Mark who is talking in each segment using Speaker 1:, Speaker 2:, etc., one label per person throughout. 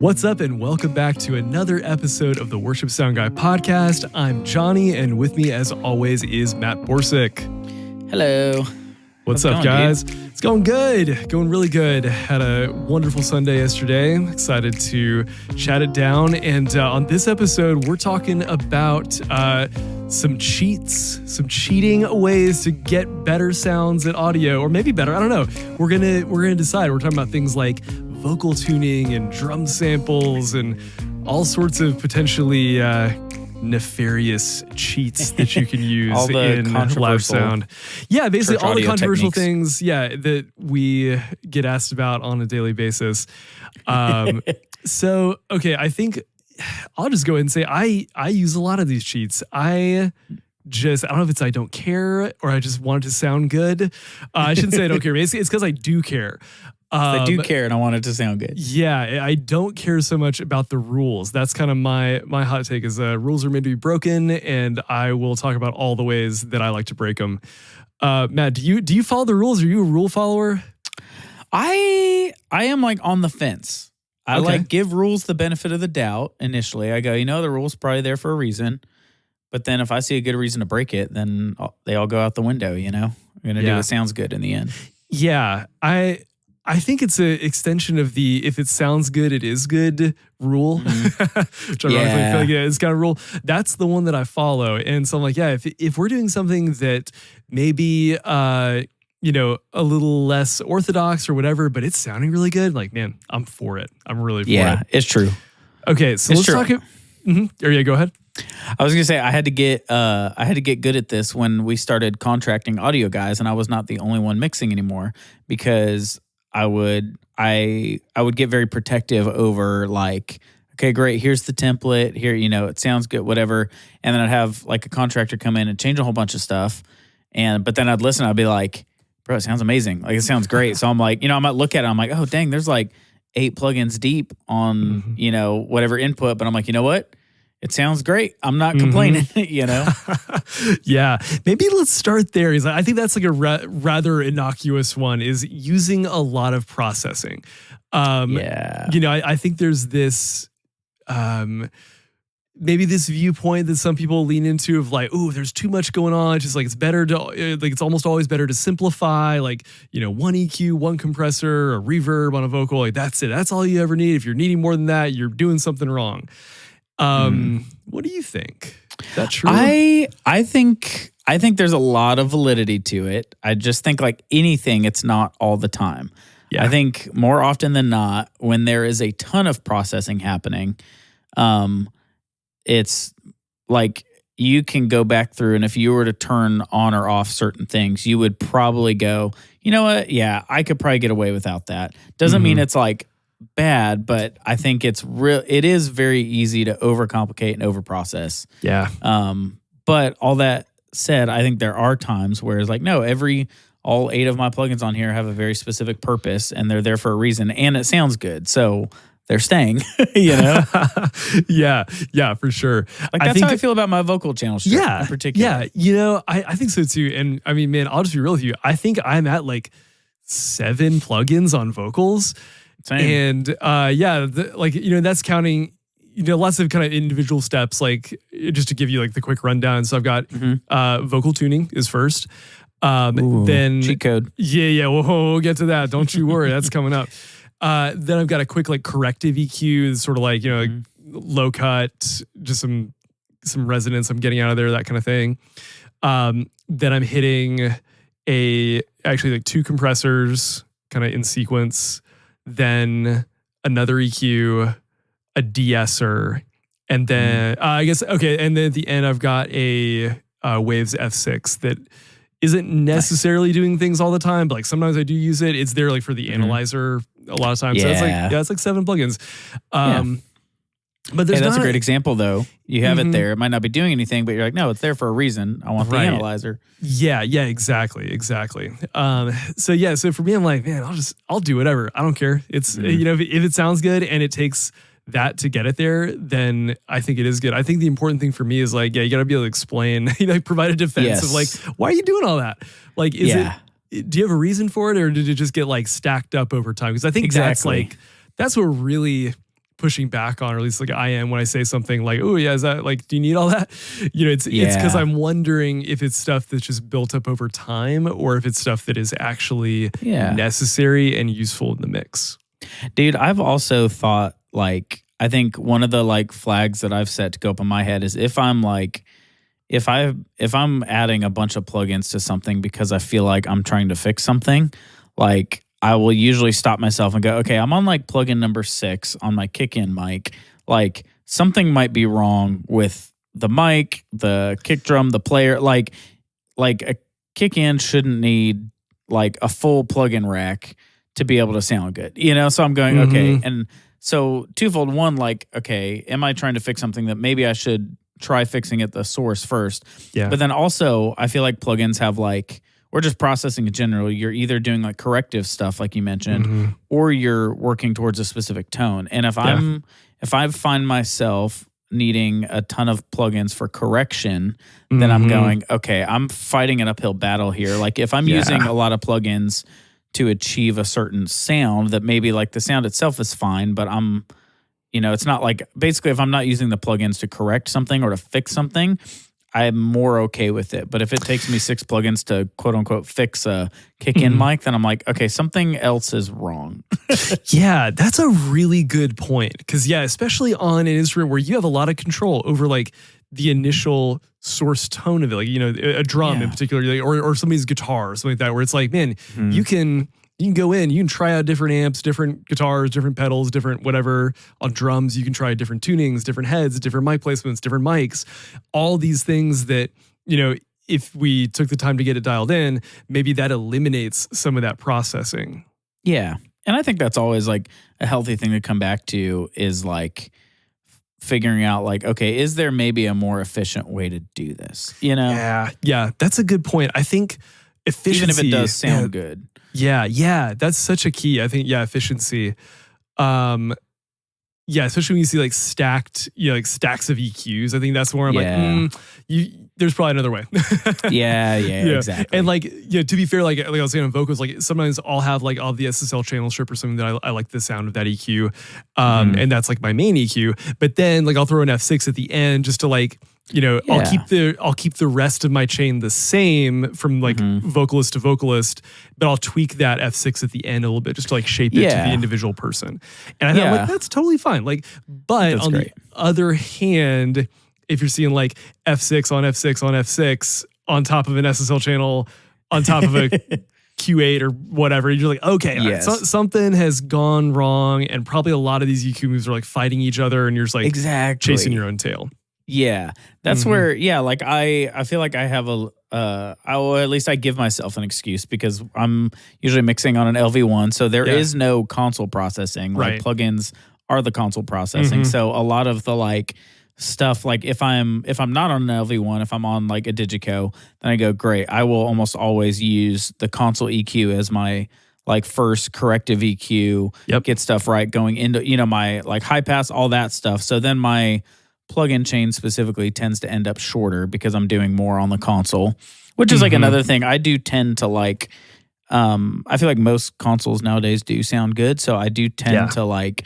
Speaker 1: What's up, and welcome back to another episode of the Worship Sound Guy podcast. I'm Johnny, and with me, as always, is Matt Borsick.
Speaker 2: Hello.
Speaker 1: What's up, guys? It's going good. Going really good. Had a wonderful Sunday yesterday. Excited to chat it down. And on this episode, we're talking about some cheating ways to get better sounds at audio, or maybe better. I don't know. We're gonna decide. We're talking about things like vocal tuning and drum samples and all sorts of potentially nefarious cheats that you can use in live sound. Yeah, basically all the controversial things, that we get asked about on a daily basis. So, okay, I think I'll just go ahead and say I use a lot of these cheats. I don't know if it's I don't care or I just want it to sound good. I shouldn't say I don't care. It's because I do care.
Speaker 2: I do care and I want it to sound good.
Speaker 1: Yeah, I don't care so much about the rules. That's kind of my hot take is rules are made to be broken, and I will talk about all the ways that I like to break them. Matt, do you follow the rules? Are you a rule follower?
Speaker 2: I am like on the fence. I like give rules the benefit of the doubt initially. I go, the rule's probably there for a reason. But then if I see a good reason to break it, then they all go out the window, I'm going to do what sounds good in the end. Yeah,
Speaker 1: I think it's an extension of the if it sounds good, it is good rule, which I feel like it's kind of rule. That's the one that I follow. And so I'm like, if we're doing something that maybe, a little less orthodox or whatever, but it's sounding really good, like, man, I'm for it. I'm really for it.
Speaker 2: Yeah, it's true.
Speaker 1: Okay, so let's talk. Go ahead.
Speaker 2: I was gonna say I had to get good at this when we started contracting audio guys, and I was not the only one mixing anymore because I would get very protective over like, okay, great, here's the template, here, it sounds good, whatever. And then I'd have like a contractor come in and change a whole bunch of stuff. But then I'd listen, I'd be like, bro, it sounds amazing. Like it sounds great. So I'm like, I might look at it, I'm like, oh dang, there's like 8 plugins deep on, whatever input. But I'm like, you know what? It sounds great. I'm not complaining,
Speaker 1: Yeah. Maybe let's start there. I think that's like a rather innocuous one is using a lot of processing. I think there's this, maybe this viewpoint that some people lean into of like, oh, there's too much going on. It's just like, it's better to, like, it's almost always better to simplify, like, one EQ, one compressor, a reverb on a vocal. Like that's it. That's all you ever need. If you're needing more than that, you're doing something wrong. What do you think? Is that true?
Speaker 2: I think there's a lot of validity to it. I just think like anything, it's not all the time. Yeah. I think more often than not, when there is a ton of processing happening, it's like you can go back through, and if you were to turn on or off certain things, you would probably go, you know what? Yeah, I could probably get away without that. Doesn't mean it's like bad, but I think it is very easy to overcomplicate and overprocess.
Speaker 1: Yeah.
Speaker 2: But all that said, I think there are times where it's like, no, all 8 of my plugins on here have a very specific purpose and they're there for a reason and it sounds good. So they're staying,
Speaker 1: Yeah, for sure.
Speaker 2: Like that's how I feel about my vocal channel strip in particular.
Speaker 1: Yeah, I think so too. And I mean, man, I'll just be real with you. I think I'm at like 7 plugins on vocals.
Speaker 2: Same.
Speaker 1: And that's counting, lots of kind of individual steps, like just to give you like the quick rundown. So I've got vocal tuning is first. Then
Speaker 2: cheat code.
Speaker 1: Yeah. We'll get to that. Don't you worry. That's coming up. Then I've got a quick like corrective EQ, sort of like, like low cut, just some resonance I'm getting out of there, that kind of thing. Then I'm hitting actually like 2 compressors kind of in sequence. Then another EQ, a de-esser, and then and then at the end I've got a Waves F6 that isn't necessarily doing things all the time, but like sometimes I do use it. It's there like for the analyzer a lot of times.
Speaker 2: Yeah.
Speaker 1: So it's like 7 plugins.
Speaker 2: But that's a great example though. You have it there. It might not be doing anything, but you're like, no, it's there for a reason. I want the analyzer.
Speaker 1: Yeah, exactly. So for me, I'm like, man, I'll do whatever. I don't care. It's if it sounds good and it takes that to get it there, then I think it is good. I think the important thing for me is like, you got to be able to explain, provide a defense of like, why are you doing all that? Like, do you have a reason for it, or did it just get like stacked up over time? Because I think that's what really pushing back on, or at least like I am when I say something like, oh yeah, is that like, do you need all that? It's because I'm wondering if it's stuff that's just built up over time or if it's stuff that is actually necessary and useful in the mix.
Speaker 2: Dude, I've also thought like, I think one of the like flags that I've set to go up in my head is if I'm adding a bunch of plugins to something because I feel like I'm trying to fix something, like I will usually stop myself and go, okay, I'm on like plugin number 6 on my kick-in mic. Like something might be wrong with the mic, the kick drum, the player. Like a kick-in shouldn't need like a full plugin rack to be able to sound good, So I'm going, okay. And so twofold. One, like, okay, am I trying to fix something that maybe I should try fixing at the source first?
Speaker 1: Yeah.
Speaker 2: But then also I feel like plugins have like, or just processing in general, you're either doing like corrective stuff like you mentioned, or you're working towards a specific tone. And if I find myself needing a ton of plugins for correction, then I'm going, okay, I'm fighting an uphill battle here. Like if I'm using a lot of plugins to achieve a certain sound that maybe like the sound itself is fine, but I'm, it's not like, basically if I'm not using the plugins to correct something or to fix something, I'm more okay with it. But if it takes me 6 plugins to quote unquote fix a kick-in mic, then I'm like, okay, something else is wrong.
Speaker 1: Yeah, that's a really good point. Because especially on an instrument where you have a lot of control over like the initial source tone of it, like a drum in particular, or somebody's guitar or something like that, where it's like, man, you can go in, you can try out different amps, different guitars, different pedals, different whatever. On drums, you can try different tunings, different heads, different mic placements, different mics, all these things that, if we took the time to get it dialed in, maybe that eliminates some of that processing.
Speaker 2: Yeah. And I think that's always like a healthy thing to come back to is like figuring out like, okay, is there maybe a more efficient way to do this?
Speaker 1: Yeah. That's a good point. I think efficiency.
Speaker 2: Even if it does sound good.
Speaker 1: Yeah, that's such a key. I think, efficiency. Especially when you see like stacked, like stacks of EQs. I think that's where I'm like, there's probably another way.
Speaker 2: yeah, exactly.
Speaker 1: And like, to be fair, like I was saying on vocals, like sometimes I'll have like all the SSL channel strip or something that I like the sound of that EQ. And that's like my main EQ. But then like I'll throw an F6 at the end just to like, I'll keep the rest of my chain the same from like vocalist to vocalist, but I'll tweak that F6 at the end a little bit just to like shape it to the individual person. And I thought like that's totally fine. Like, but that's on the other hand, if you're seeing like F6 on F6 on F6 on top of an SSL channel, on top of a Q8 or whatever, you're like, okay, something has gone wrong, and probably a lot of these EQ moves are like fighting each other, and you're just like chasing your own tail.
Speaker 2: Yeah, that's where, like I feel like I have at least I give myself an excuse because I'm usually mixing on an LV1. So there is no console processing. Like plugins are the console processing. So a lot of the like stuff, like if I'm not on an LV1, if I'm on like a Digico, then I go, great. I will almost always use the console EQ as my like first corrective EQ, get stuff right going into, my like high pass, all that stuff. So then my plug-in chain specifically tends to end up shorter because I'm doing more on the console, which is like another thing. I do tend to like, I feel like most consoles nowadays do sound good. So I do tend to like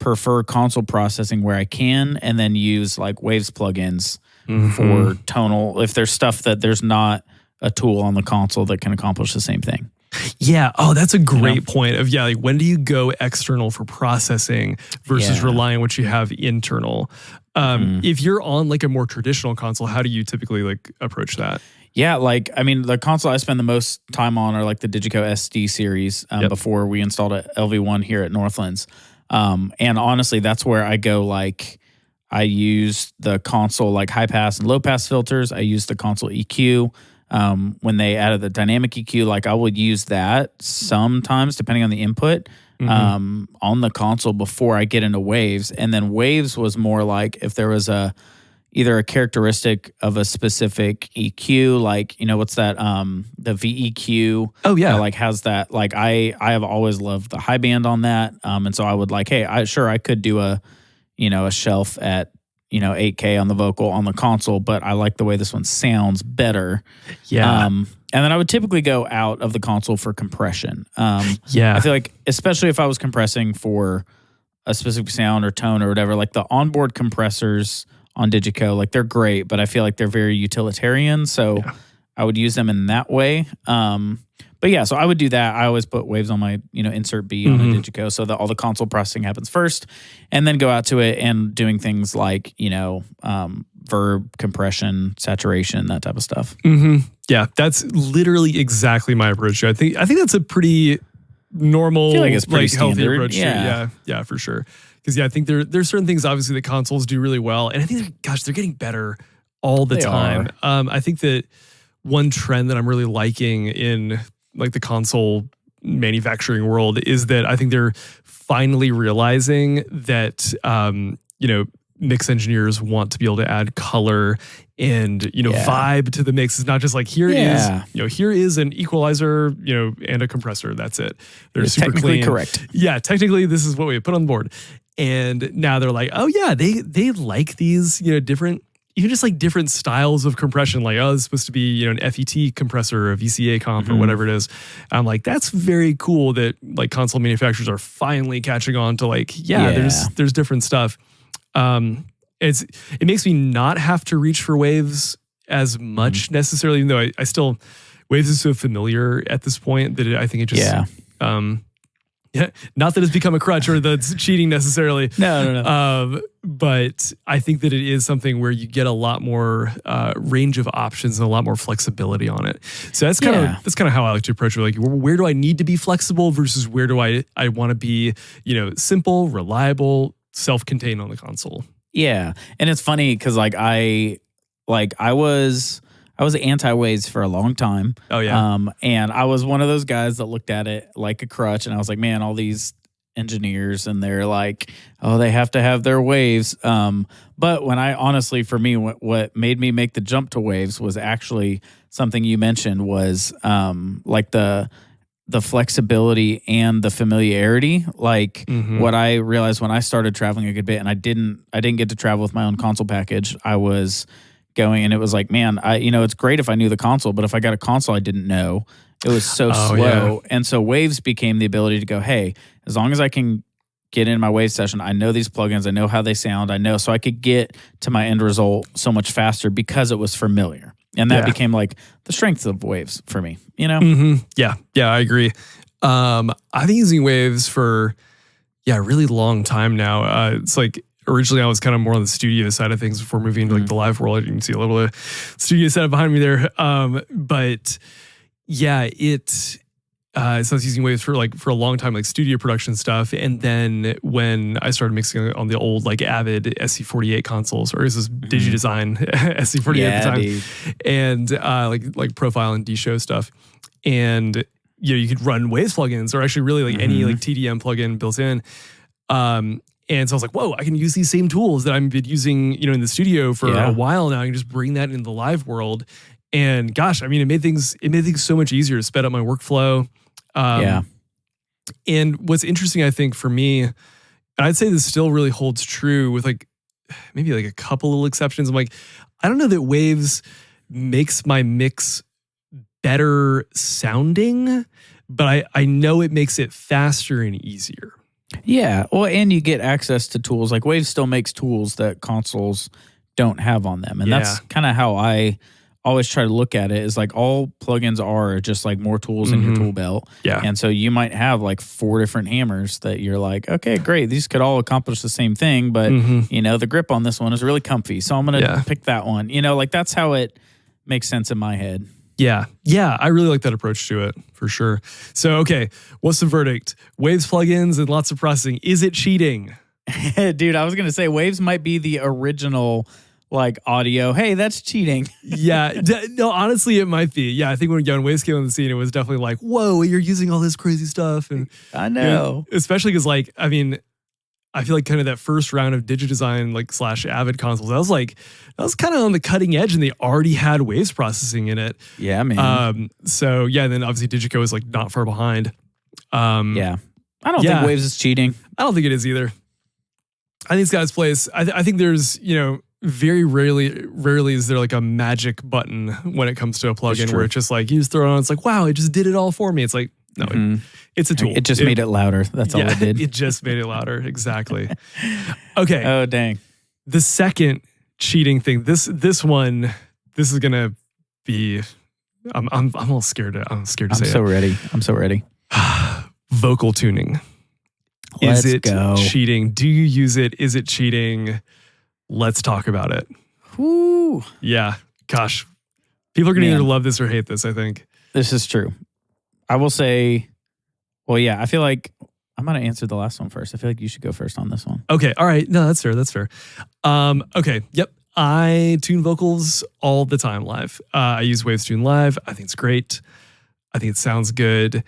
Speaker 2: prefer console processing where I can, and then use like Waves plugins for tonal. If there's stuff that there's not a tool on the console that can accomplish the same thing.
Speaker 1: Yeah. Oh, that's a great point of, like, when do you go external for processing versus relying on what you have internal? If you're on like a more traditional console, how do you typically like approach that?
Speaker 2: Yeah, like, I mean, the console I spend the most time on are like the Digico SD series before we installed a LV1 here at Northlands. And honestly, that's where I go, like, I use the console like high pass and low pass filters. I use the console EQ. When they added the dynamic EQ, like I would use that sometimes depending on the input on the console before I get into Waves. And then Waves was more like if there was either a characteristic of a specific EQ, like, what's that, the VEQ.
Speaker 1: Oh yeah.
Speaker 2: Like has that, like I have always loved the high band on that. And so I would like, hey, I could do a shelf at 8K on the vocal on the console, but I like the way this one sounds better.
Speaker 1: Yeah.
Speaker 2: And then I would typically go out of the console for compression.
Speaker 1: I
Speaker 2: feel like, especially if I was compressing for a specific sound or tone or whatever, like the onboard compressors on Digico, like they're great, but I feel like they're very utilitarian. So I would use them in that way. But yeah, so I would do that. I always put waves on my, insert B on a Digico so that all the console processing happens first, and then go out to it and doing things like, verb, compression, saturation, that type of stuff.
Speaker 1: Yeah, that's literally exactly my approach. I think that's a pretty normal,
Speaker 2: I feel like it's pretty
Speaker 1: healthy
Speaker 2: standard.
Speaker 1: approach. Yeah, for sure. Because I think there's certain things obviously that consoles do really well, and I think they're getting better all the time. I think that one trend that I'm really liking in like the console manufacturing world is that I think they're finally realizing that mix engineers want to be able to add color and vibe to the mix. It's not just like here is an equalizer and a compressor. That's it. They're super
Speaker 2: technically
Speaker 1: clean.
Speaker 2: Correct.
Speaker 1: Yeah, technically this is what we put on the board. And now they're like, oh yeah, they like these different, even just like different styles of compression. Like, oh, this is supposed to be an FET compressor or a VCA comp or whatever it is. I'm like, that's very cool that like console manufacturers are finally catching on to like, there's different stuff. It makes me not have to reach for waves as much necessarily, even though I still, waves is so familiar at this point that I think it just not that it's become a crutch or that's cheating necessarily.
Speaker 2: No.
Speaker 1: But I think that it is something where you get a lot more range of options and a lot more flexibility on it. So that's kind of how I like to approach it. Like, where do I need to be flexible versus where do I want to be, simple, reliable, self-contained on the console.
Speaker 2: Yeah, and it's funny because I was anti-waves for a long time.
Speaker 1: Oh yeah.
Speaker 2: And I was one of those guys that looked at it like a crutch, and I was like, man, all these engineers and they're like, oh, they have to have their waves. But when for me, what made me make the jump to waves was actually something you mentioned was like the flexibility and the familiarity. Like what I realized when I started traveling a good bit, and I didn't get to travel with my own console package. I was going and it was like, man, it's great if I knew the console, but if I got a console I didn't know, it was so slow. Yeah. And so waves became the ability to go, hey, as long as I can get in my wave session, I know these plugins, I know how they sound, so I could get to my end result so much faster because it was familiar. And that became like the strength of waves for me,
Speaker 1: Yeah, I agree. I've been using waves for a really long time now. It's like originally I was kind of more on the studio side of things before moving into like the live world. You can see a little bit of studio setup behind me there. But yeah, so I was using waves for a long time, like studio production stuff. And then when I started mixing on the old like Avid SC48 consoles, or is this DigiDesign SC48 at the time, and like Profile and D-Show stuff, and you could run waves plugins or actually really like any like TDM plugin built in. And so I was like, whoa, I can use these same tools that I've been using, in the studio for a while now. I can just bring that into the live world. And gosh, I mean, it made things so much easier to sped up my workflow. And what's interesting, I think, for me, and I'd say this still really holds true with like maybe like a couple little exceptions. I'm like, I don't know that waves makes my mix better sounding, but I know it makes it faster and easier.
Speaker 2: Yeah. Well, and you get access to tools. Like Waves still makes tools that consoles don't have on them. And that's kind of how I always try to look at it, is like all plugins are just like more tools in your tool belt.
Speaker 1: Yeah.
Speaker 2: And so you might have like 4 different hammers that you're like, okay, great. These could all accomplish the same thing, but the grip on this one is really comfy. So I'm going to pick that one. Like that's how it makes sense in my head.
Speaker 1: Yeah, I really like that approach to it, for sure. So, okay, what's the verdict? Waves plugins and lots of processing. Is it cheating?
Speaker 2: Dude, I was going to say Waves might be the original like audio. Hey, that's cheating.
Speaker 1: No, honestly, it might be. Yeah, I think when Waves came on the scene, it was definitely like, whoa, you're using all this crazy stuff. And
Speaker 2: I know.
Speaker 1: Especially because like, I mean, I feel like kind of that first round of DigiDesign like / Avid consoles, that was kind of on the cutting edge, and they already had waves processing in it.
Speaker 2: Yeah, man.
Speaker 1: So yeah, then obviously Digico is like not far behind.
Speaker 2: I don't think Waves is cheating.
Speaker 1: I don't think it is either. I think it's got its place. I think there's, very rarely is there like a magic button when it comes to a plugin where it's just like you just throw it on, it's like, wow, it just did it all for me. It's like, No, it's a tool.
Speaker 2: It just made it louder. That's all it did.
Speaker 1: It just made it louder. Exactly. Okay.
Speaker 2: Oh, dang.
Speaker 1: The second cheating thing, this is gonna be. I'm a little scared. I'm scared to say it.
Speaker 2: I'm so ready.
Speaker 1: Vocal tuning.
Speaker 2: Let's
Speaker 1: is it
Speaker 2: go.
Speaker 1: cheating? Do you use it? Is it cheating? Let's talk about it.
Speaker 2: Woo.
Speaker 1: Yeah. Gosh. People are going to either love this or hate this, I think.
Speaker 2: This is true. I will say, well, yeah, I feel like I'm going to answer the last one first. I feel like you should go first on this one.
Speaker 1: Okay. All right. No, that's fair. That's fair. Okay. Yep. I tune vocals all the time live. I use Waves Tune Live. I think it's great. I think it sounds good.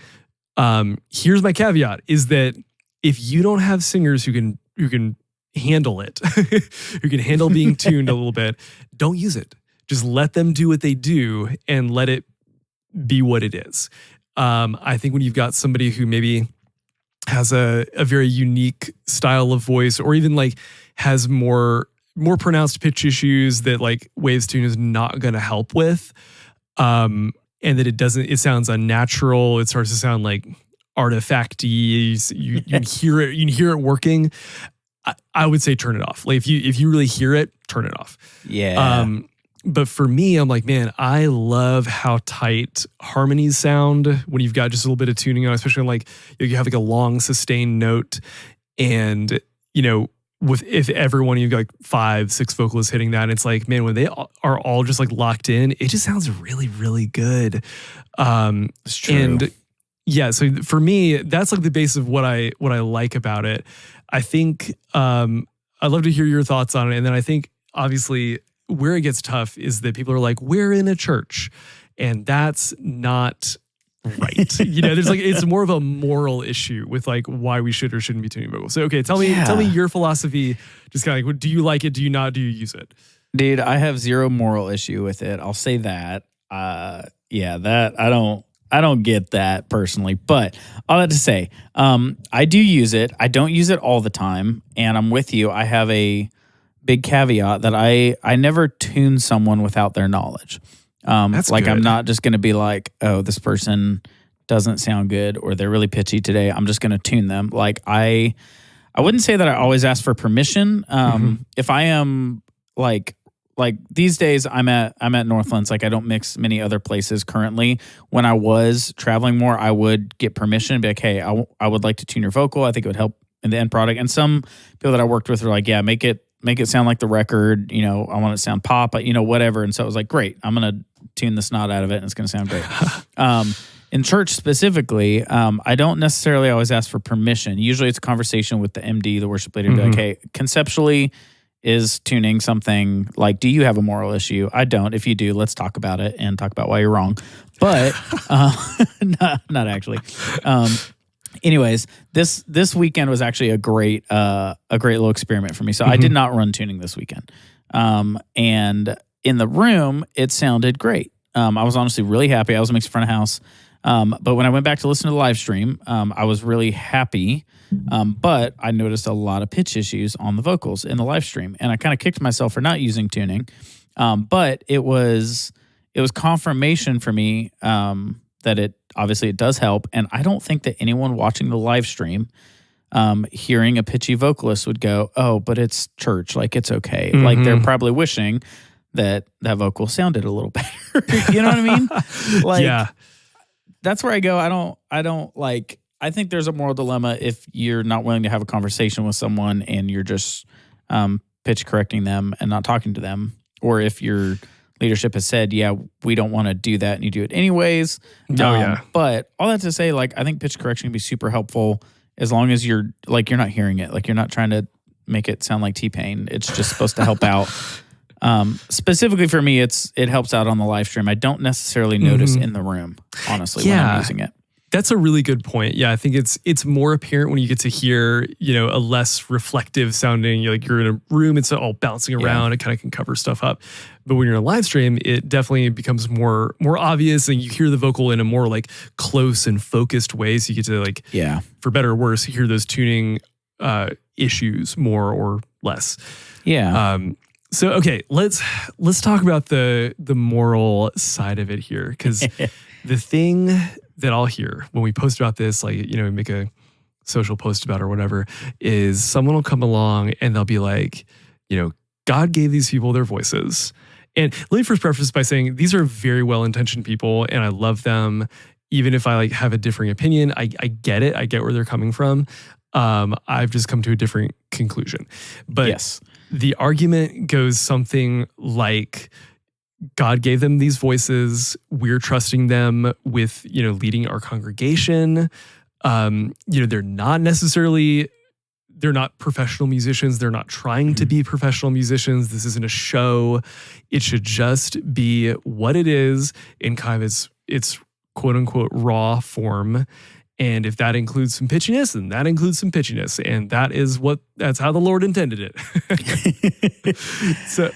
Speaker 1: Here's my caveat is that if you don't have singers who can handle it, who can handle being tuned a little bit, don't use it. Just let them do what they do and let it be what it is. I think when you've got somebody who maybe has a very unique style of voice, or even like has more pronounced pitch issues that like Waves Tune is not going to help with, and that it sounds unnatural. It starts to sound like artifacty. You can hear it. You can hear it working. I would say turn it off. Like if you really hear it, turn it off.
Speaker 2: Yeah.
Speaker 1: But for me, I'm like, man, I love how tight harmonies sound when you've got just a little bit of tuning on, especially when like you have like a long sustained note, and if everyone you've got like 5-6 vocalists hitting that, it's like, man, when they are all just like locked in, it just sounds really, really good.
Speaker 2: It's true.
Speaker 1: And yeah, so for me, that's like the base of what I like about it. I think I'd love to hear your thoughts on it. And then I think obviously where it gets tough is that people are like, we're in a church, and that's not right. There's like, it's more of a moral issue with like why we should or shouldn't be tuning vocals. So okay, tell me your philosophy. Just kind of like, do you like it? Do you not? Do you use it?
Speaker 2: Dude, I have zero moral issue with it. I'll say that. That I don't get that personally, but all that to say, I do use it. I don't use it all the time, and I'm with you. I have a big caveat that I never tune someone without their knowledge.
Speaker 1: That's
Speaker 2: like
Speaker 1: good.
Speaker 2: I'm not just going to be like, oh, this person doesn't sound good or they're really pitchy today. I'm just going to tune them. Like I wouldn't say that I always ask for permission. If I am like these days I'm at Northlands. Like I don't mix many other places currently. When I was traveling more, I would get permission and be like, hey, I would like to tune your vocal. I think it would help in the end product. And some people that I worked with were like, yeah, make it sound like the record. I want it to sound pop, whatever. And so I was like, great, I'm going to tune the snot out of it and it's going to sound great. In church specifically, I don't necessarily always ask for permission. Usually it's a conversation with the MD, the worship leader, be like, hey, conceptually, is tuning something like, do you have a moral issue? I don't. If you do, let's talk about it and talk about why you're wrong. But not actually. Anyways, this weekend was actually a great little experiment for me. So I did not run tuning this weekend. And in the room, it sounded great. I was honestly really happy. I was mixing front of house. But when I went back to listen to the live stream, I was really happy. But I noticed a lot of pitch issues on the vocals in the live stream, and I kind of kicked myself for not using tuning. But it was confirmation for me that it does help. And I don't think that anyone watching the live stream, hearing a pitchy vocalist would go, oh, but it's church, like it's okay. Like they're probably wishing that vocal sounded a little better. You know what I mean? Like,
Speaker 1: yeah.
Speaker 2: That's where I go. I don't like. I think there's a moral dilemma if you're not willing to have a conversation with someone and you're just pitch correcting them and not talking to them, or if your leadership has said, yeah, we don't want to do that, and you do it anyways.
Speaker 1: Yeah.
Speaker 2: But all that to say, like, I think pitch correction can be super helpful as long as you're not hearing it. Like, you're not trying to make it sound like T-Pain. It's just supposed to help out. Specifically for me, it helps out on the live stream. I don't necessarily notice in the room, honestly, when I'm using it.
Speaker 1: That's a really good point. Yeah, I think it's more apparent when you get to hear, a less reflective sounding, you're in a room, it's all bouncing around, it kind of can cover stuff up. But when you're in a live stream, it definitely becomes more obvious, and you hear the vocal in a more like close and focused way. So you get to for better or worse, hear those tuning issues more or less.
Speaker 2: Yeah.
Speaker 1: So okay, let's talk about the moral side of it here, because the thing that I'll hear when we post about this, like, make a social post about it or whatever, is someone will come along and they'll be like, God gave these people their voices. And let me first preface by saying these are very well-intentioned people and I love them. Even if I like have a differing opinion, I get it. I get where they're coming from. I've just come to a different conclusion. But
Speaker 2: yes,
Speaker 1: the argument goes something like, God gave them these voices. We're trusting them with, leading our congregation. They're not professional musicians. They're not trying to be professional musicians. This isn't a show. It should just be what it is in kind of its quote unquote raw form. And if that includes some pitchiness, then that includes some pitchiness. And that's how the Lord intended it. So,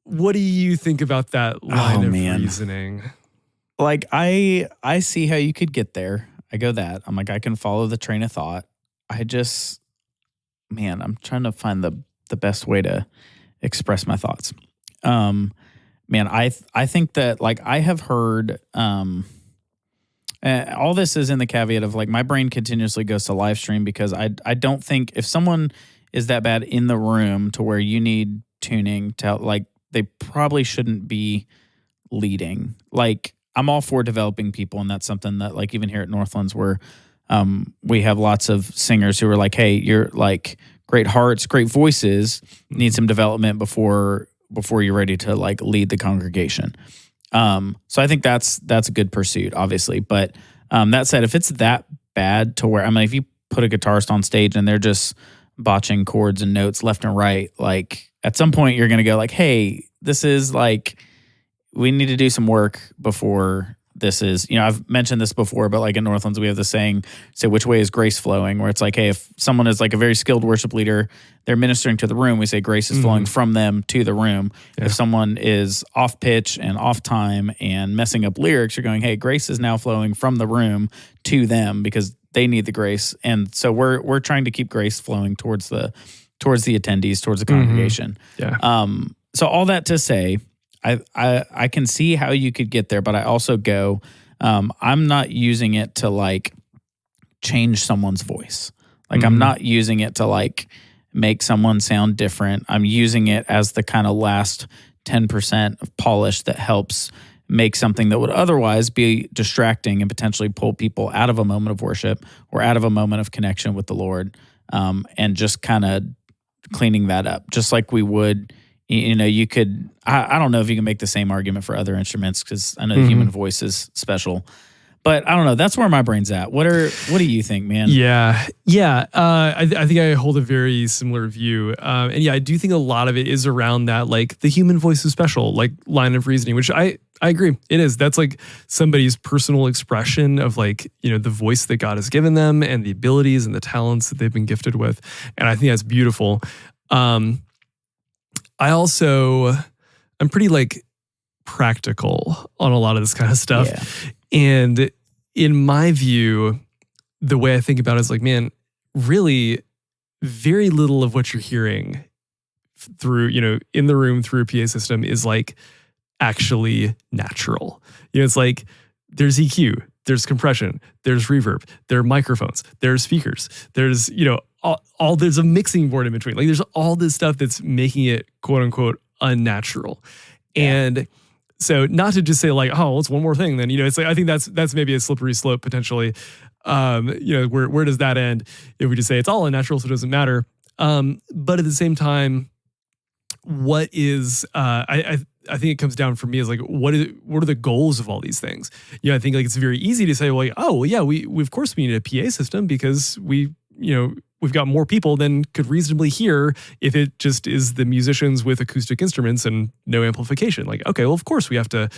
Speaker 1: what do you think about that line of reasoning?
Speaker 2: Like, I see how you could get there. I go that. I'm like, I can follow the train of thought. I'm trying to find the best way to express my thoughts. I think that, like, I have heard, all this is in the caveat of, like, my brain continuously goes to live stream because I don't think if someone is that bad in the room to where you need tuning to, like, they probably shouldn't be leading. Like, I'm all for developing people, and that's something that, like, even here at Northlands, where we have lots of singers who are like, hey, you're like great hearts, great voices, need some development before you're ready to like lead the congregation. So I think that's a good pursuit, obviously. But that said, if it's that bad to where, if you put a guitarist on stage and they're just botching chords and notes left and right, like, at some point you're going to go like, hey, this is like, we need to do some work before this is, I've mentioned this before, but like in Northlands, we have the saying, say, which way is grace flowing? Where it's like, hey, if someone is like a very skilled worship leader, they're ministering to the room, we say grace is flowing from them to the room. Yeah. If someone is off pitch and off time and messing up lyrics, you're going, hey, grace is now flowing from the room to them because they need the grace. And so we're trying to keep grace flowing towards the attendees, towards the congregation.
Speaker 1: Yeah.
Speaker 2: So all that to say, I can see how you could get there, but I also go, I'm not using it to like change someone's voice. Like, I'm not using it to like make someone sound different. I'm using it as the kind of last 10% of polish that helps make something that would otherwise be distracting and potentially pull people out of a moment of worship or out of a moment of connection with the Lord, and just kind of cleaning that up, just like we would. You could, I don't know if you can make the same argument for other instruments because I know the human voice is special, but I don't know. That's where my brain's at. What do you think, man?
Speaker 1: Yeah. I think I hold a very similar view. And yeah, I do think a lot of it is around that, like, the human voice is special, like, line of reasoning, which I agree. It is. That's like somebody's personal expression of, like, the voice that God has given them and the abilities and the talents that they've been gifted with. And I think that's beautiful. I'm pretty like practical on a lot of this kind of stuff. Yeah. And in my view, the way I think about it is like, man, really very little of what you're hearing through, in the room through a PA system is like actually natural. It's like there's EQ, there's compression, there's reverb, there are microphones, there's speakers, there's, all there's a mixing board in between. Like, there's all this stuff that's making it quote unquote unnatural. Yeah. And so, not to just say like, oh, it's one more thing, then, it's like, I think that's maybe a slippery slope potentially. Where does that end if we just say it's all unnatural, so it doesn't matter? But at the same time, what is I think it comes down for me is like, what are the goals of all these things? I think like it's very easy to say, well, like, oh, well, yeah, we of course we need a PA system because we've got more people than could reasonably hear if it just is the musicians with acoustic instruments and no amplification. Like, okay, well, of course we have to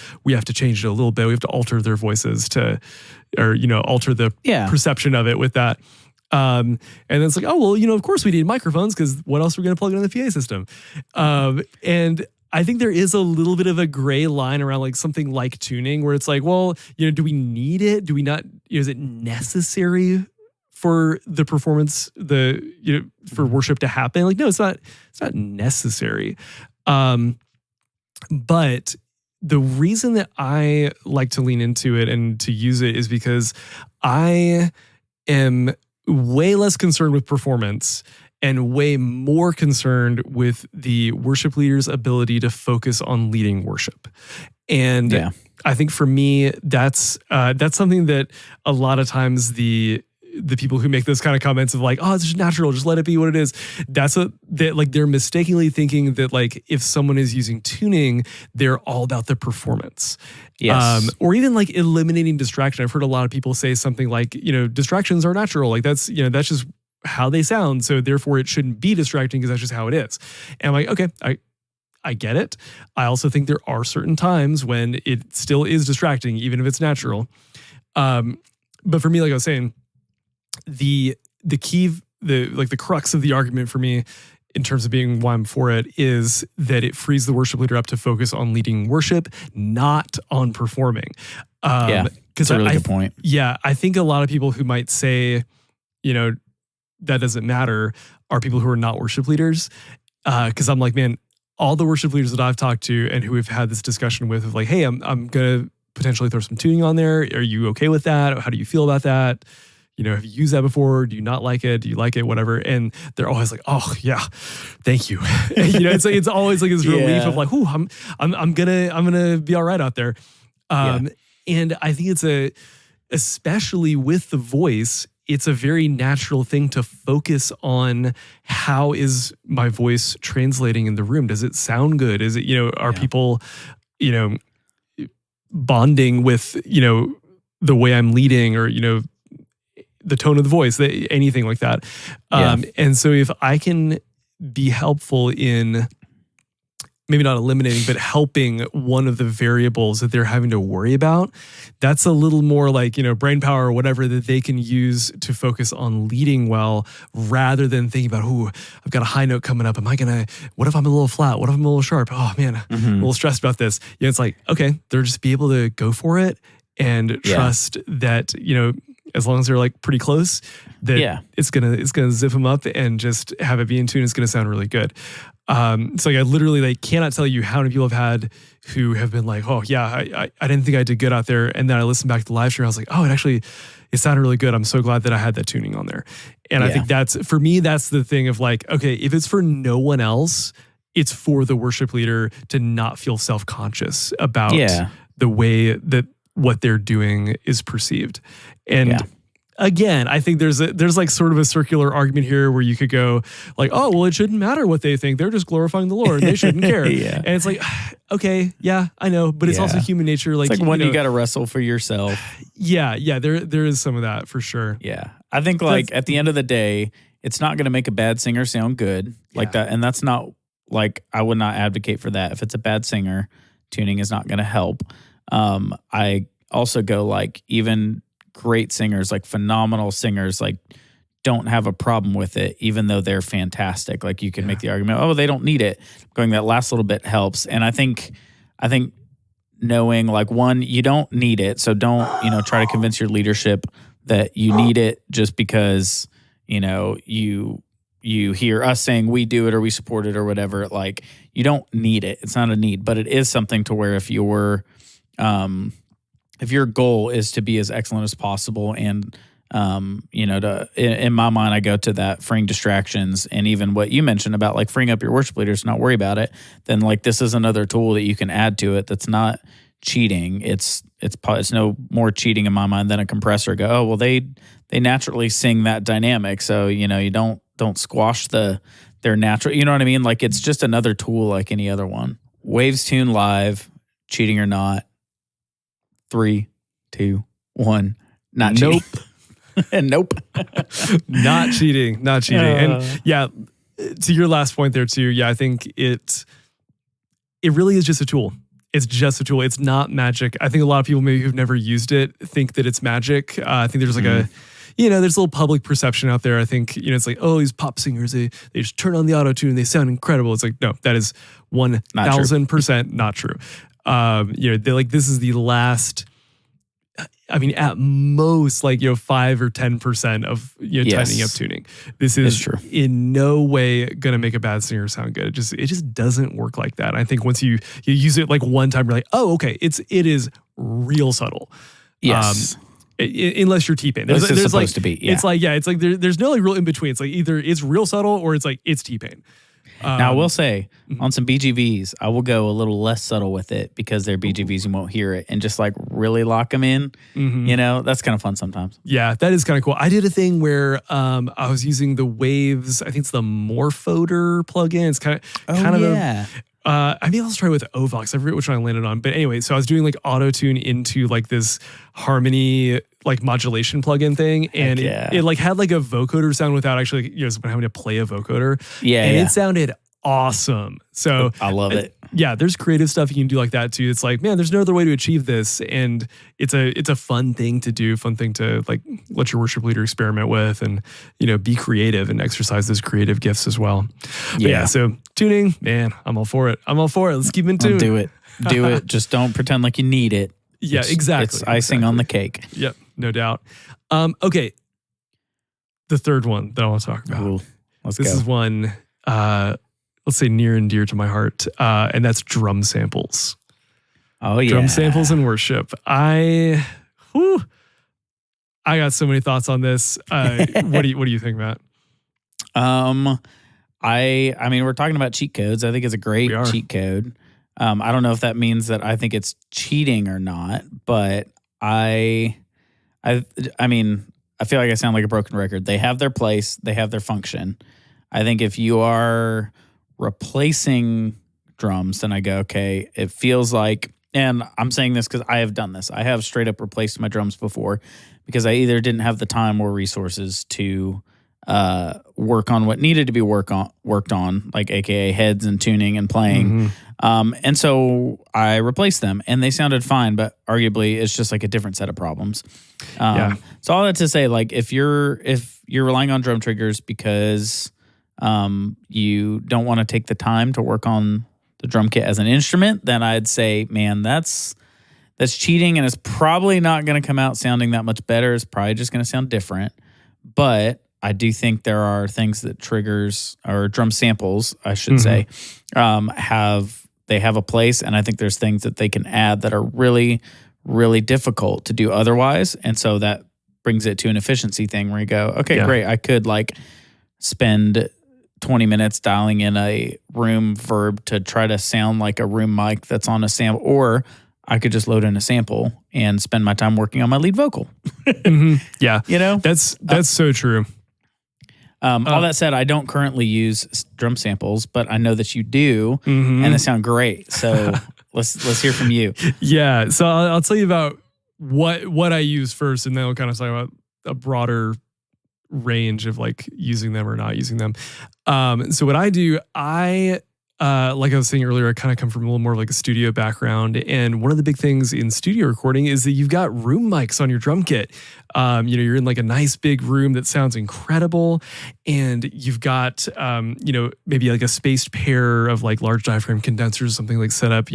Speaker 1: change it a little bit. We have to alter their voices alter the perception of it with that. And then it's like, oh, well, of course we need microphones because what else are we going to plug in the PA system? And I think there is a little bit of a gray line around like something like tuning where it's like, well, do we need it? Do we not, is it necessary for the performance, for worship to happen? Like, no, it's not necessary. But the reason that I like to lean into it and to use it is because I am way less concerned with performance and way more concerned with the worship leader's ability to focus on leading worship. And I think for me, that's something that a lot of times the people who make those kind of comments of like, oh, it's just natural, just let it be what it is. They're mistakenly thinking that like if someone is using tuning, they're all about the performance.
Speaker 2: Yes.
Speaker 1: Or even like eliminating distraction. I've heard a lot of people say something like, distractions are natural. Like that's just how they sound. So therefore it shouldn't be distracting because that's just how it is. And I'm like, okay, I get it. I also think there are certain times when it still is distracting, even if it's natural. But for me, like I was saying, the key, the crux of the argument for me in terms of being why I'm for it is that it frees the worship leader up to focus on leading worship, not on performing.
Speaker 2: That's a really good point.
Speaker 1: Yeah, I think a lot of people who might say, that doesn't matter are people who are not worship leaders. Because I'm like, man, all the worship leaders that I've talked to and who we've had this discussion with of like, hey, I'm going to potentially throw some tuning on there. Are you okay with that? How do you feel about that? Have you used that before? Do you not like it? Do you like it? Whatever. And they're always like, oh yeah, thank you. It's like, it's always like this relief of like, ooh, I'm gonna be all right out there. And I think it's especially with the voice, it's a very natural thing to focus on how is my voice translating in the room? Does it sound good? Is it, are people, bonding with, the way I'm leading or, the tone of the voice, anything like that. And so if I can be helpful in maybe not eliminating, but helping one of the variables that they're having to worry about, that's a little more like, brain power or whatever that they can use to focus on leading well, rather than thinking about, I've got a high note coming up. What if I'm a little flat? What if I'm a little sharp? Oh man, I'm a little stressed about this. It's like, okay, they're just be able to go for it and trust that, as long as they're like pretty close, that it's gonna zip them up and just have it be in tune. It's gonna sound really good. So I literally cannot tell you how many people I've had who have been like, oh yeah, I didn't think I did good out there, and then I listened back to the live stream. I was like, oh, it sounded really good. I'm so glad that I had that tuning on there. And I think that's for me. That's the thing of like, okay, if it's for no one else, it's for the worship leader to not feel self-conscious about the way that what they're doing is perceived. And again, I think there's like sort of a circular argument here where you could go like, oh, well, it shouldn't matter what they think. They're just glorifying the Lord. They shouldn't care. And it's like, okay, yeah, I know, but it's also human nature. Like,
Speaker 2: it's like you got to wrestle for yourself.
Speaker 1: Yeah, there is some of that for sure.
Speaker 2: Yeah. I think like at the end of the day, it's not going to make a bad singer sound good like that. And that's not like, I would not advocate for that. If it's a bad singer, tuning is not going to help. I also go like even great singers, like phenomenal singers, like don't have a problem with it, even though they're fantastic. Like you can make the argument, oh, they don't need it. Going that last little bit helps. And I think knowing like one, you don't need it. So don't, try to convince your leadership that you need it just because, you hear us saying we do it or we support it or whatever. Like you don't need it. It's not a need, but it is something to where if your goal is to be as excellent as possible and, in my mind, I go to that freeing distractions and even what you mentioned about like freeing up your worship leaders to not worry about it, then like this is another tool that you can add to it that's not cheating. It's no more cheating in my mind than a compressor. Go, oh, well, they naturally sing that dynamic. So, you don't squash their natural, you know what I mean? Like it's just another tool like any other one. Waves Tune Live, cheating or not. 3, 2, 1. Not cheating.
Speaker 1: Nope. Not cheating. And to your last point there too. Yeah, I think it really is just a tool. It's just a tool. It's not magic. I think a lot of people maybe who've never used it think that it's magic. I think there's like there's a little public perception out there. I think, it's like, oh, these pop singers, they just turn on the auto-tune and they sound incredible. It's like, no, that is 1,000% not true. They like, this is the last I mean, at most, like, 5 or 10% of tightening up tuning. This is
Speaker 2: true.
Speaker 1: In no way going to make a bad singer sound good. It just doesn't work like that. I think once you use it like one time, you're like, oh, okay, it is real subtle.
Speaker 2: Yes.
Speaker 1: Unless you're T-Pain.
Speaker 2: There's supposed to be. Yeah.
Speaker 1: It's like, there's no like real in between. It's like either it's real subtle or it's like it's T-Pain.
Speaker 2: Now I will say on some BGVs, I will go a little less subtle with it because they're BGVs, you won't hear it, and just like really lock them in. That's kind of fun sometimes.
Speaker 1: Yeah, that is kind of cool. I did a thing where I was using the Waves. I think it's the Morphoder plugin. It's kind of I mean, I'll try with Ovox. I forget which one I landed on. But anyway, so I was doing like auto-tune into like this harmony like modulation plugin thing. And it like had like a vocoder sound without actually having to play a vocoder. It sounded awesome. So
Speaker 2: I love it.
Speaker 1: Yeah, there's creative stuff you can do like that too. It's like, man, there's no other way to achieve this. And it's a fun thing to do, fun thing to like let your worship leader experiment with and, be creative and exercise those creative gifts as well. Yeah. So tuning, man, I'm all for it. Let's keep in tune.
Speaker 2: Do it. Just don't pretend like you need it.
Speaker 1: Yeah, exactly.
Speaker 2: It's icing on the cake.
Speaker 1: Yep, no doubt. Okay. The third one that I want to talk about.
Speaker 2: Ooh,
Speaker 1: this is one, let's say near and dear to my heart, and that's drum samples.
Speaker 2: Oh yeah,
Speaker 1: drum samples in worship. I got so many thoughts on this. What do you think, Matt?
Speaker 2: I mean, we're talking about cheat codes. I think it's a great cheat code. I don't know if that means that I think it's cheating or not, but I mean, I feel like I sound like a broken record. They have their place. They have their function. I think if you are replacing drums, then I go, okay, it feels like, and I'm saying this because I have done this. I have straight up replaced my drums before because I either didn't have the time or resources to work on what needed to be worked on, like AKA heads and tuning and playing. And so I replaced them and they sounded fine, but arguably it's just like a different set of problems. So all that to say, like if you're relying on drum triggers because you don't want to take the time to work on the drum kit as an instrument, then I'd say, man, that's cheating, and it's probably not going to come out sounding that much better. It's probably just going to sound different. But I do think there are things that triggers or drum samples, I should say, have a place, and I think there's things that they can add that are really, really difficult to do otherwise, and so that brings it to an efficiency thing where you go, okay, great, I could like spend 20 minutes dialing in a room verb to try to sound like a room mic that's on a sample, or I could just load in a sample and spend my time working on my lead vocal.
Speaker 1: Yeah. That's so true.
Speaker 2: All that said, I don't currently use drum samples, but I know that you do, and they sound great. So let's hear from you.
Speaker 1: Yeah. So I'll tell you about what I use first, and then we'll kind of talk about a broader range of like using them or not using them. So what I do, like I was saying earlier, I kind of come from a little more of like a studio background. And one of the big things in studio recording is that you've got room mics on your drum kit. You're in like a nice big room that sounds incredible. And you've got, maybe like a spaced pair of like large diaphragm condensers, something like set up,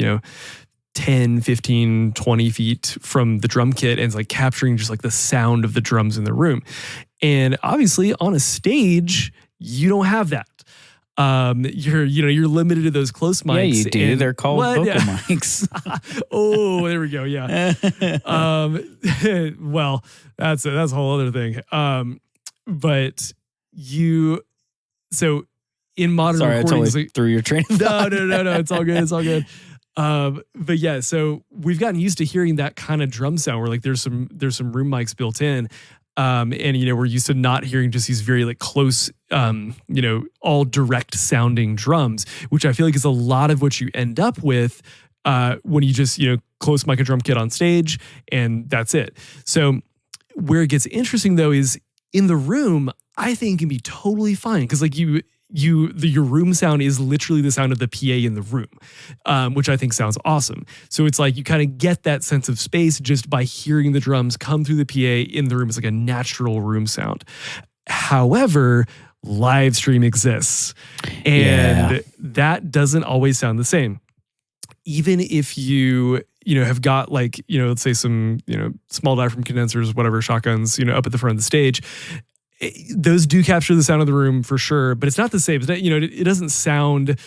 Speaker 1: 10, 15, 20 feet from the drum kit, and it's like capturing just like the sound of the drums in the room. And obviously on a stage, you don't have that. You're limited to those close mics.
Speaker 2: Yeah, you do. They're called vocal mics.
Speaker 1: Oh, there we go. Yeah. Well, that's a whole other thing. But so in modern recordings,
Speaker 2: I totally threw your train of thought.
Speaker 1: No. It's all good. It's all good. But yeah, so we've gotten used to hearing that kind of drum sound where like there's some room mics built in. And we're used to not hearing just these very like close, all direct sounding drums, which I feel like is a lot of what you end up with when you just close mic a drum kit on stage, and that's it. So where it gets interesting though is in the room, I think it can be totally fine because like your room sound is literally the sound of the PA in the room, which I think sounds awesome. So it's like you kind of get that sense of space just by hearing the drums come through the PA in the room. It's like a natural room sound. However, live stream exists, and that doesn't always sound the same. Even if you have got like, let's say some, small diaphragm condensers, whatever, shotguns, up at the front of the stage. Those do capture the sound of the room for sure, but it's not the same. It's not, it doesn't sound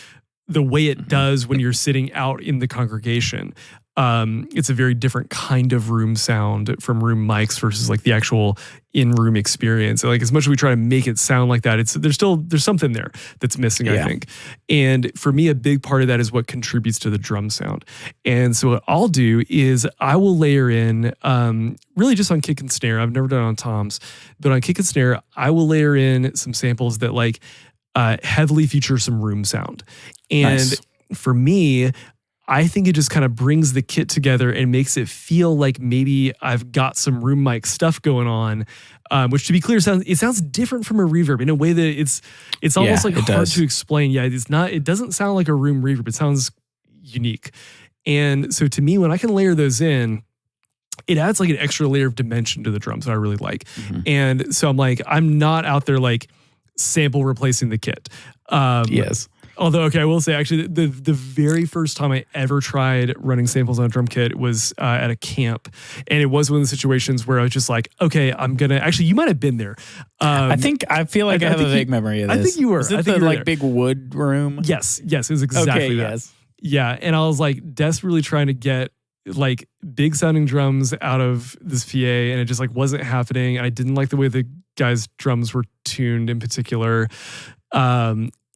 Speaker 1: the way it does when you're sitting out in the congregation. It's a very different kind of room sound from room mics versus like the actual in-room experience. Like as much as we try to make it sound like that, there's something there that's missing, I think. And for me, a big part of that is what contributes to the drum sound. And so what I'll do is I will layer in, really just on kick and snare. I've never done it on toms, but on kick and snare, I will layer in some samples that like heavily feature some room sound. And for me, I think it just kind of brings the kit together and makes it feel like maybe I've got some room mic stuff going on, which to be clear, sounds different from a reverb in a way that it's almost like hard to explain. Yeah, it doesn't sound like a room reverb. It sounds unique. And so to me, when I can layer those in, it adds like an extra layer of dimension to the drums that I really like. And so I'm like, I'm not out there like sample replacing the kit.
Speaker 2: Yes.
Speaker 1: Although, okay, I will say actually the very first time I ever tried running samples on a drum kit was at a camp. And it was one of the situations where I was just like, okay, you might have been there.
Speaker 2: I feel like I have a vague memory of this.
Speaker 1: I think you were.
Speaker 2: Is it the like big wood room?
Speaker 1: Yes, it was exactly that. Yes. Yeah, and I was like desperately trying to get like big sounding drums out of this PA, and it just like wasn't happening. I didn't like the way the guys' drums were tuned in particular.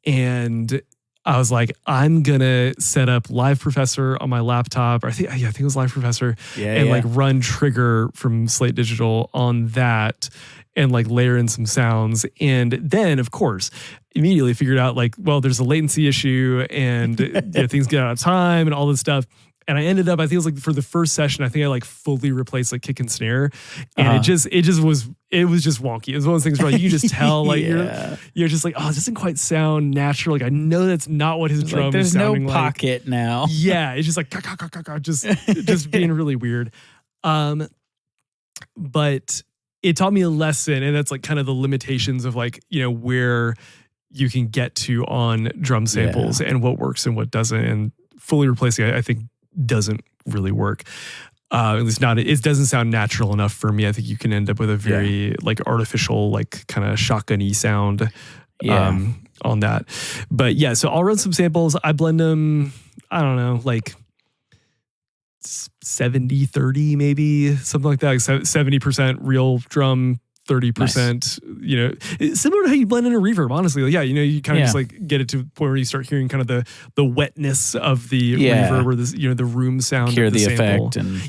Speaker 1: And I was like, I'm gonna set up Live Professor on my laptop. I think it was Live Professor, like run Trigger from Slate Digital on that, and like layer in some sounds. And then, of course, immediately figured out like, well, there's a latency issue, and things get out of time and all this stuff. And I ended up, I think it was like for the first session, I think I like fully replaced like kick and snare, and it was just wonky. It was one of those things where like, you just tell like you're just like, oh, it doesn't quite sound natural. Like I know that's not what his drum is sounding like.
Speaker 2: There's no pocket now.
Speaker 1: Yeah, it's just like just being really weird. But it taught me a lesson, and that's like kind of the limitations of like where you can get to on drum samples and what works and what doesn't. And fully replacing, I think, doesn't really work. At least not. It doesn't sound natural enough for me. I think you can end up with a very like artificial, like kind of shotgun-y sound on that. But yeah, so I'll run some samples. I blend them, I don't know, like 70-30 maybe, something like that. Like 70% real drum, 30%, similar to how you blend in a reverb, honestly. Like, you kind of just like get it to the point where you start hearing kind of the wetness of the reverb or this, the room sound.
Speaker 2: Hear
Speaker 1: of the sample.
Speaker 2: Effect. And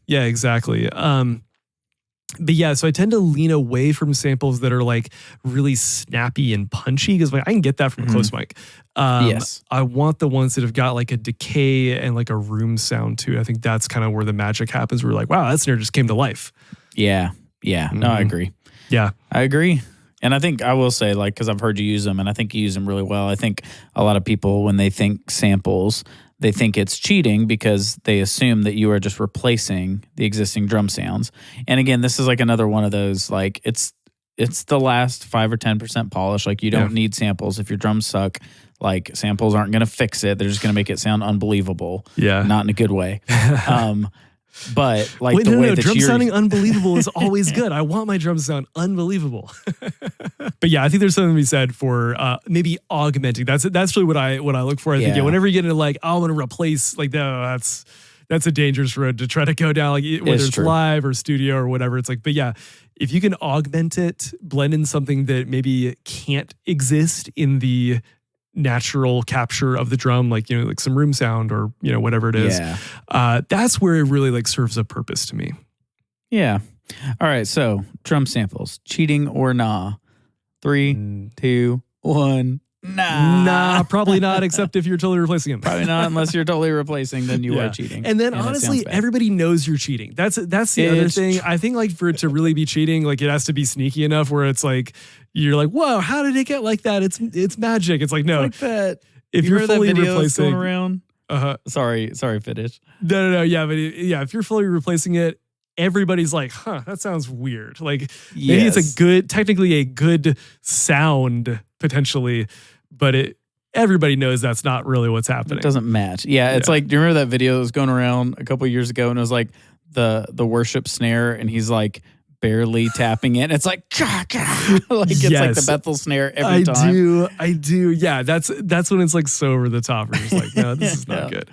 Speaker 1: exactly. But yeah, so I tend to lean away from samples that are like really snappy and punchy because like I can get that from close mic. I want the ones that have got like a decay and like a room sound to it. I think that's kind of where the magic happens. We're like, wow, that snare just came to life.
Speaker 2: Yeah. No, I agree.
Speaker 1: Yeah.
Speaker 2: I agree. And I think I will say, like, because I've heard you use them, and I think you use them really well. I think a lot of people, when they think samples, they think it's cheating because they assume that you are just replacing the existing drum sounds. And again, this is like another one of those, like, it's the last 5 or 10% polish. Like, you don't need samples. If your drums suck, like, samples aren't going to fix it. They're just going to make it sound unbelievable.
Speaker 1: Yeah.
Speaker 2: Not in a good way. But like the way that
Speaker 1: drum sounding unbelievable is always good. I want my drums to sound unbelievable. But yeah, I think there's something to be said for maybe augmenting. That's really what I look for. I think whenever you get into like, I want to replace, like, no, that's a dangerous road to try to go down. Like whether it's live or studio or whatever. It's like, but yeah, if you can augment it, blend in something that maybe can't exist in the natural capture of the drum, like like some room sound or whatever it is, that's where it really like serves a purpose to me.
Speaker 2: All right, so drum samples, cheating or nah? 3, 2, 1.
Speaker 1: Nah, probably not, except if you're totally replacing them.
Speaker 2: Probably not unless you're totally replacing, then you are cheating.
Speaker 1: And then honestly, everybody knows you're cheating. That's the other thing. I think like for it to really be cheating, like it has to be sneaky enough where it's like you're like, whoa, how did it get like that? It's magic. It's like, no.
Speaker 2: Like that.
Speaker 1: If you're fully replacing,
Speaker 2: going around. Sorry, finish.
Speaker 1: No. Yeah, but if you're fully replacing it, everybody's like, huh, that sounds weird. Like maybe it's technically a good sound potentially, but everybody knows that's not really what's happening.
Speaker 2: It doesn't match. Yeah, it's like, do you remember that video that was going around a couple of years ago, and it was like the worship snare, and he's like barely tapping it. It's like, like it's like the Bethel snare every time.
Speaker 1: I do. Yeah, that's when it's like so over the top. We're just like, no, this is not good.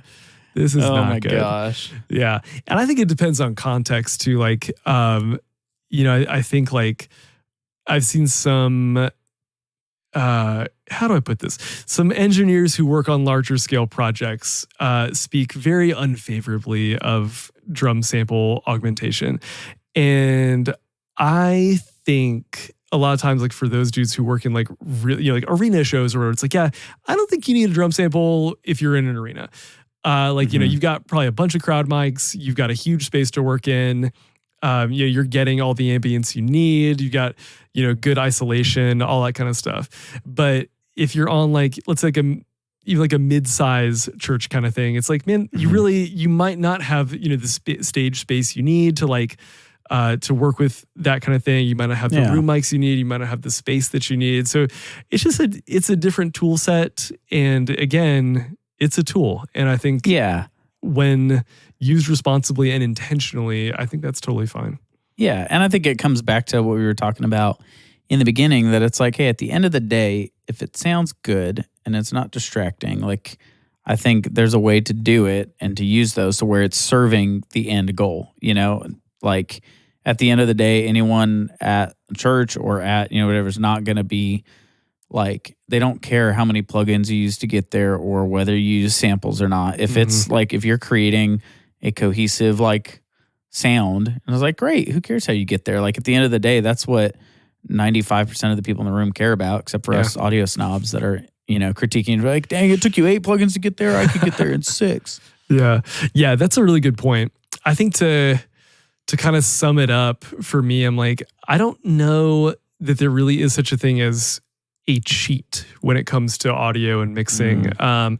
Speaker 1: This is not good. Oh my gosh. Yeah. And I think it depends on context too. Like, I think like I've seen some, how do I put this? Some engineers who work on larger scale projects speak very unfavorably of drum sample augmentation. And I think a lot of times, like for those dudes who work in like really, like arena shows, or it's like, yeah, I don't think you need a drum sample if you're in an arena. You've got probably a bunch of crowd mics, you've got a huge space to work in. You're getting all the ambience you need. You got, good isolation, all that kind of stuff. But if you're on like, let's say even like a mid-size church kind of thing, it's like, man, you might not have, the stage space you need to like, to work with that kind of thing. You might not have the room mics you need. You might not have the space that you need. So it's just it's a different tool set. And again, it's a tool. And I think when used responsibly and intentionally, I think that's totally fine.
Speaker 2: Yeah. And I think it comes back to what we were talking about in the beginning, that it's like, hey, at the end of the day, if it sounds good and it's not distracting, like I think there's a way to do it and to use those to where it's serving the end goal, like at the end of the day, anyone at church or at, whatever, is not going to be like, they don't care how many plugins you use to get there or whether you use samples or not. If it's like, if you're creating a cohesive like sound, and I was like, great, who cares how you get there? Like at the end of the day, that's what 95% of the people in the room care about, except for us audio snobs that are, critiquing, like, dang, it took you 8 plugins to get there. I could get there in 6.
Speaker 1: Yeah. Yeah. That's a really good point. I think to kind of sum it up for me, I'm like, I don't know that there really is such a thing as a cheat when it comes to audio and mixing. I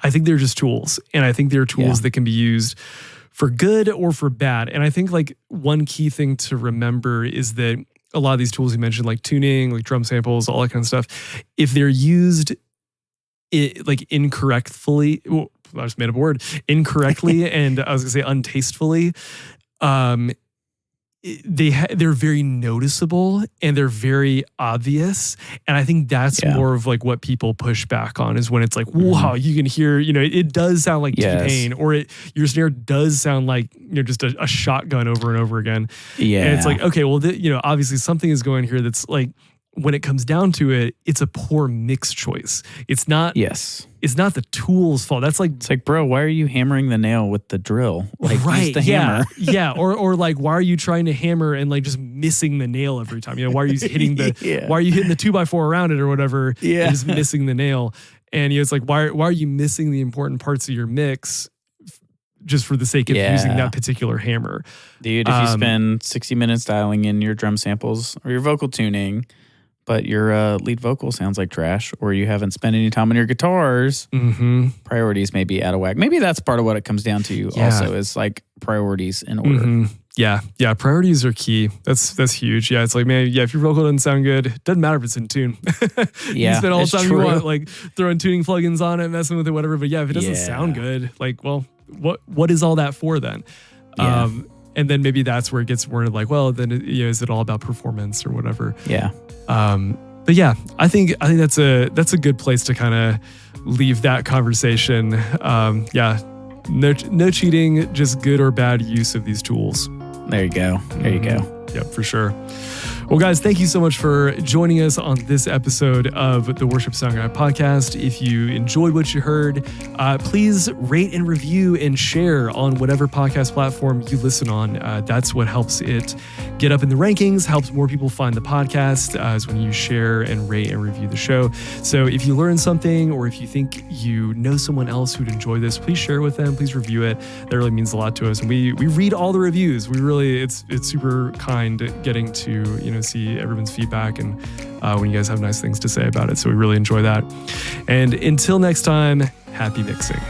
Speaker 1: think they're just tools, and I think they're tools that can be used for good or for bad. And I think like one key thing to remember is that a lot of these tools you mentioned, like tuning, like drum samples, all that kind of stuff, if they're used like incorrectly, I just made up a word, incorrectly, and I was gonna say untastefully, they're very noticeable and they're very obvious. And I think that's more of like what people push back on, is when it's like, wow, you can hear, it does sound like T-Pain, or your snare does sound like, just a shotgun over and over again. Yeah. And it's like, okay, well, obviously something is going here that's like, when it comes down to it, it's a poor mix choice. It's not the tool's fault. That's like,
Speaker 2: it's like, bro, why are you hammering the nail with the drill? Like, use the hammer.
Speaker 1: Yeah. Or like, why are you trying to hammer and like just missing the nail every time? Why are you hitting why are you hitting the 2x4 around it or whatever? And just missing the nail. And it's like, why are you missing the important parts of your mix just for the sake of using that particular hammer?
Speaker 2: Dude, if you spend 60 minutes dialing in your drum samples or your vocal tuning, but your lead vocal sounds like trash, or you haven't spent any time on your guitars, priorities may be out of whack. Maybe that's part of what it comes down to also, is like priorities in order.
Speaker 1: Yeah. Priorities are key. That's huge. Yeah. It's like, man, if your vocal doesn't sound good, it doesn't matter if it's in tune. You spend all the time you want, like throwing tuning plugins on it, messing with it, whatever. But if it doesn't sound good, like, well, what is all that for then? And then maybe that's where it gets more like, well, then is it all about performance or whatever?
Speaker 2: Yeah.
Speaker 1: But yeah, I think that's a good place to kind of leave that conversation. No cheating, just good or bad use of these tools.
Speaker 2: There you go.
Speaker 1: Yep, for sure. Well, guys, thank you so much for joining us on this episode of the Worship Sound Guy podcast. If you enjoyed what you heard, please rate and review and share on whatever podcast platform you listen on. That's what helps it get up in the rankings, helps more people find the podcast, is when you share and rate and review the show. So if you learn something, or if you think you know someone else who'd enjoy this, please share with them, please review it. That really means a lot to us. And we read all the reviews. It's super kind getting to, see everyone's feedback and when you guys have nice things to say about it. So we really enjoy that. And until next time, happy mixing.